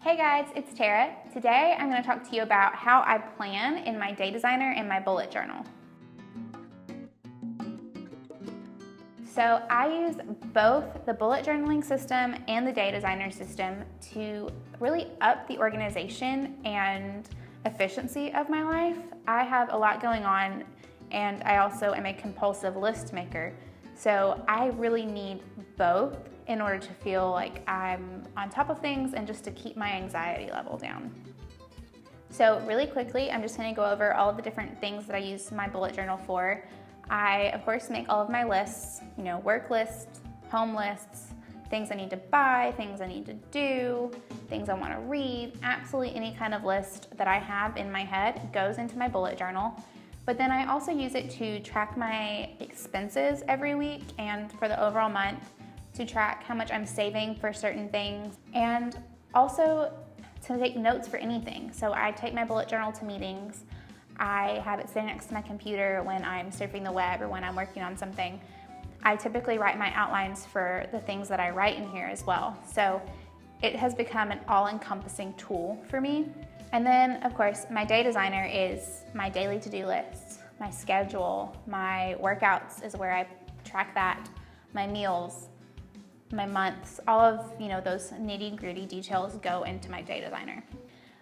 Hey guys, it's Tara. Today I'm going to talk to you about how I plan in my day designer and my bullet journal. So I use both the bullet journaling system and the day designer system to really up the organization and efficiency of my life. I have a lot going on and I also am a compulsive list maker. So I really need both in order to feel like I'm on top of things and just to keep my anxiety level down. So really quickly, I'm just gonna go over all of the different things that I use my bullet journal for. I, of course, make all of my lists, work lists, home lists, things I need to buy, things I need to do, things I wanna read. Absolutely any kind of list that I have in my head goes into my bullet journal. But then I also use it to track my expenses every week and for the overall month, to track how much I'm saving for certain things, and also to take notes for anything. So I take my bullet journal to meetings. I have it sitting next to my computer when I'm surfing the web or when I'm working on something. I typically write my outlines for the things that I write in here as well. So it has become an all-encompassing tool for me. And then, of course, my day designer is my daily to-do lists, my schedule, my workouts is where I track that, my meals, my months, all of those nitty-gritty details go into my day designer.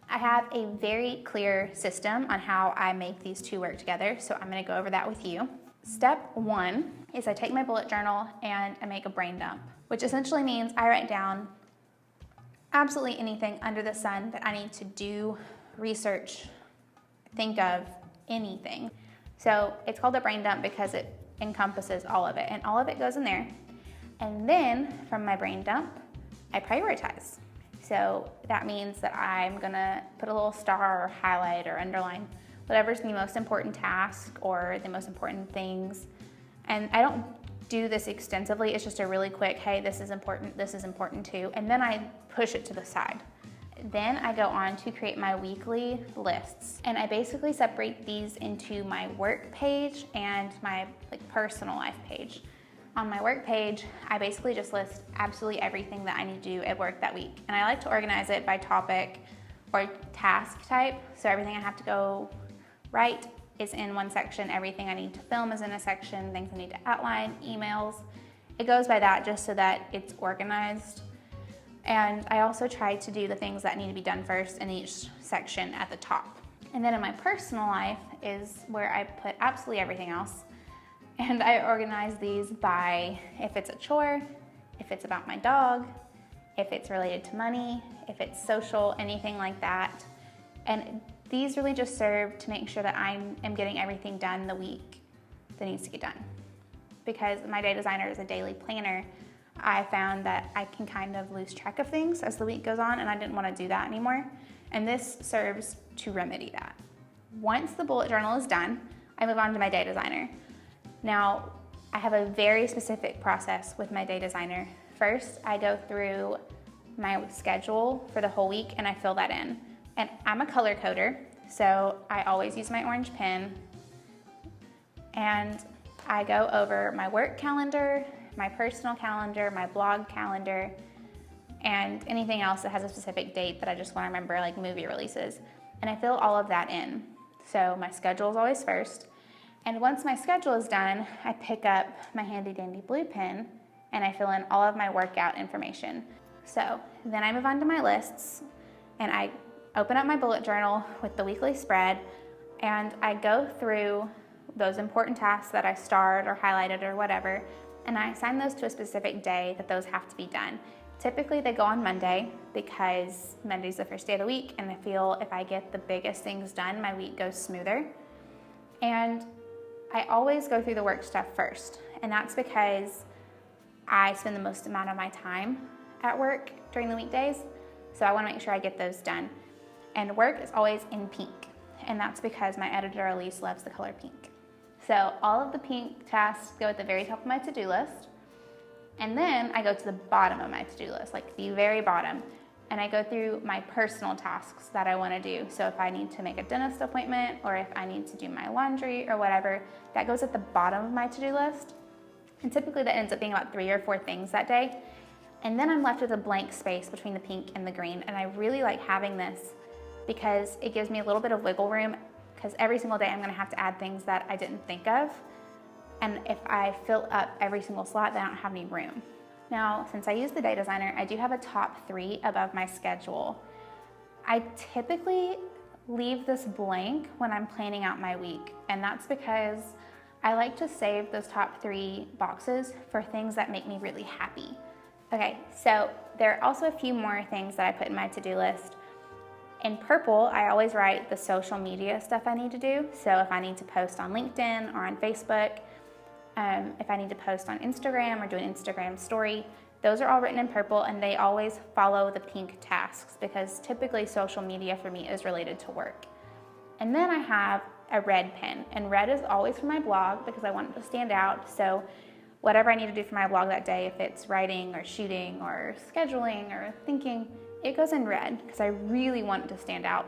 I have a very clear system on how I make these two work together, so I'm gonna go over that with you. Step one is I take my bullet journal and I make a brain dump, which essentially means I write down absolutely anything under the sun that I need to do, research, think of, anything. So it's called a brain dump because it encompasses all of it, and all of it goes in there. And then from my brain dump, I prioritize. So that means that I'm gonna put a little star or highlight or underline whatever's the most important task or the most important things. And I don't do this extensively, it's just a really quick, hey, this is important too, and then I push it to the side. Then I go on to create my weekly lists, and I basically separate these into my work page and my personal life page. On my work page, I basically just list absolutely everything that I need to do at work that week, and I like to organize it by topic or task type, so everything I have to go write is in one section, everything I need to film is in a section, things I need to outline, emails. It goes by that just so that it's organized. And I also try to do the things that need to be done first in each section at the top. And then in my personal life is where I put absolutely everything else. And I organize these by if it's a chore, if it's about my dog, if it's related to money, if it's social, anything like that. And these really just serve to make sure that I am getting everything done the week that needs to get done. Because my day designer is a daily planner, I found that I can kind of lose track of things as the week goes on, and I didn't want to do that anymore. And this serves to remedy that. Once the bullet journal is done, I move on to my day designer. Now, I have a very specific process with my day designer. First, I go through my schedule for the whole week and I fill that in. And I'm a color coder, so I always use my orange pen. And I go over my work calendar, my personal calendar, my blog calendar, and anything else that has a specific date that I just want to remember, like movie releases. And I fill all of that in. So my schedule is always first. And once my schedule is done, I pick up my handy dandy blue pen and I fill in all of my workout information. So then I move on to my lists and I open up my bullet journal with the weekly spread and I go through those important tasks that I starred or highlighted or whatever, and I assign those to a specific day that those have to be done. Typically they go on Monday because Monday's the first day of the week, and I feel if I get the biggest things done, my week goes smoother. And I always go through the work stuff first, and that's because I spend the most amount of my time at work during the weekdays, so I wanna make sure I get those done. And work is always in pink, and that's because my editor Elise loves the color pink. So all of the pink tasks go at the very top of my to-do list, and then I go to the bottom of my to-do list, like the very bottom, and I go through my personal tasks that I wanna do. So if I need to make a dentist appointment, or if I need to do my laundry or whatever, that goes at the bottom of my to-do list. And typically that ends up being about 3 or 4 things that day. And then I'm left with a blank space between the pink and the green. And I really like having this because it gives me a little bit of wiggle room, because every single day I'm gonna have to add things that I didn't think of. And if I fill up every single slot, then I don't have any room. Now, since I use the day designer, I do have a top 3 above my schedule. I typically leave this blank when I'm planning out my week, and that's because I like to save those top 3 boxes for things that make me really happy. Okay, so there are also a few more things that I put in my to-do list. In purple, I always write the social media stuff I need to do. So if I need to post on LinkedIn or on Facebook, if I need to post on Instagram or do an Instagram story, those are all written in purple, and they always follow the pink tasks because typically social media for me is related to work. And then I have a red pen, and red is always for my blog because I want it to stand out. So whatever I need to do for my blog that day, if it's writing or shooting or scheduling or thinking, it goes in red because I really want it to stand out.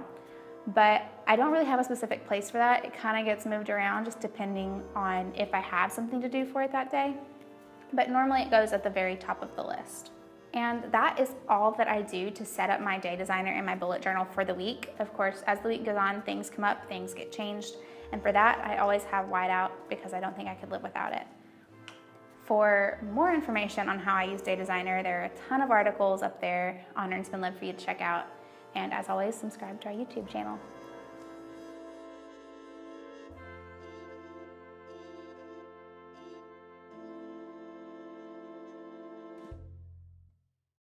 But I don't really have a specific place for that. It kind of gets moved around just depending on if I have something to do for it that day. But normally it goes at the very top of the list. And that is all that I do to set up my day designer and my bullet journal for the week. Of course, as the week goes on, things come up, things get changed. And for that, I always have whiteout because I don't think I could live without it. For more information on how I use Day Designer, there are a ton of articles up there on Earn Spend Live for you to check out. And as always, subscribe to our YouTube channel.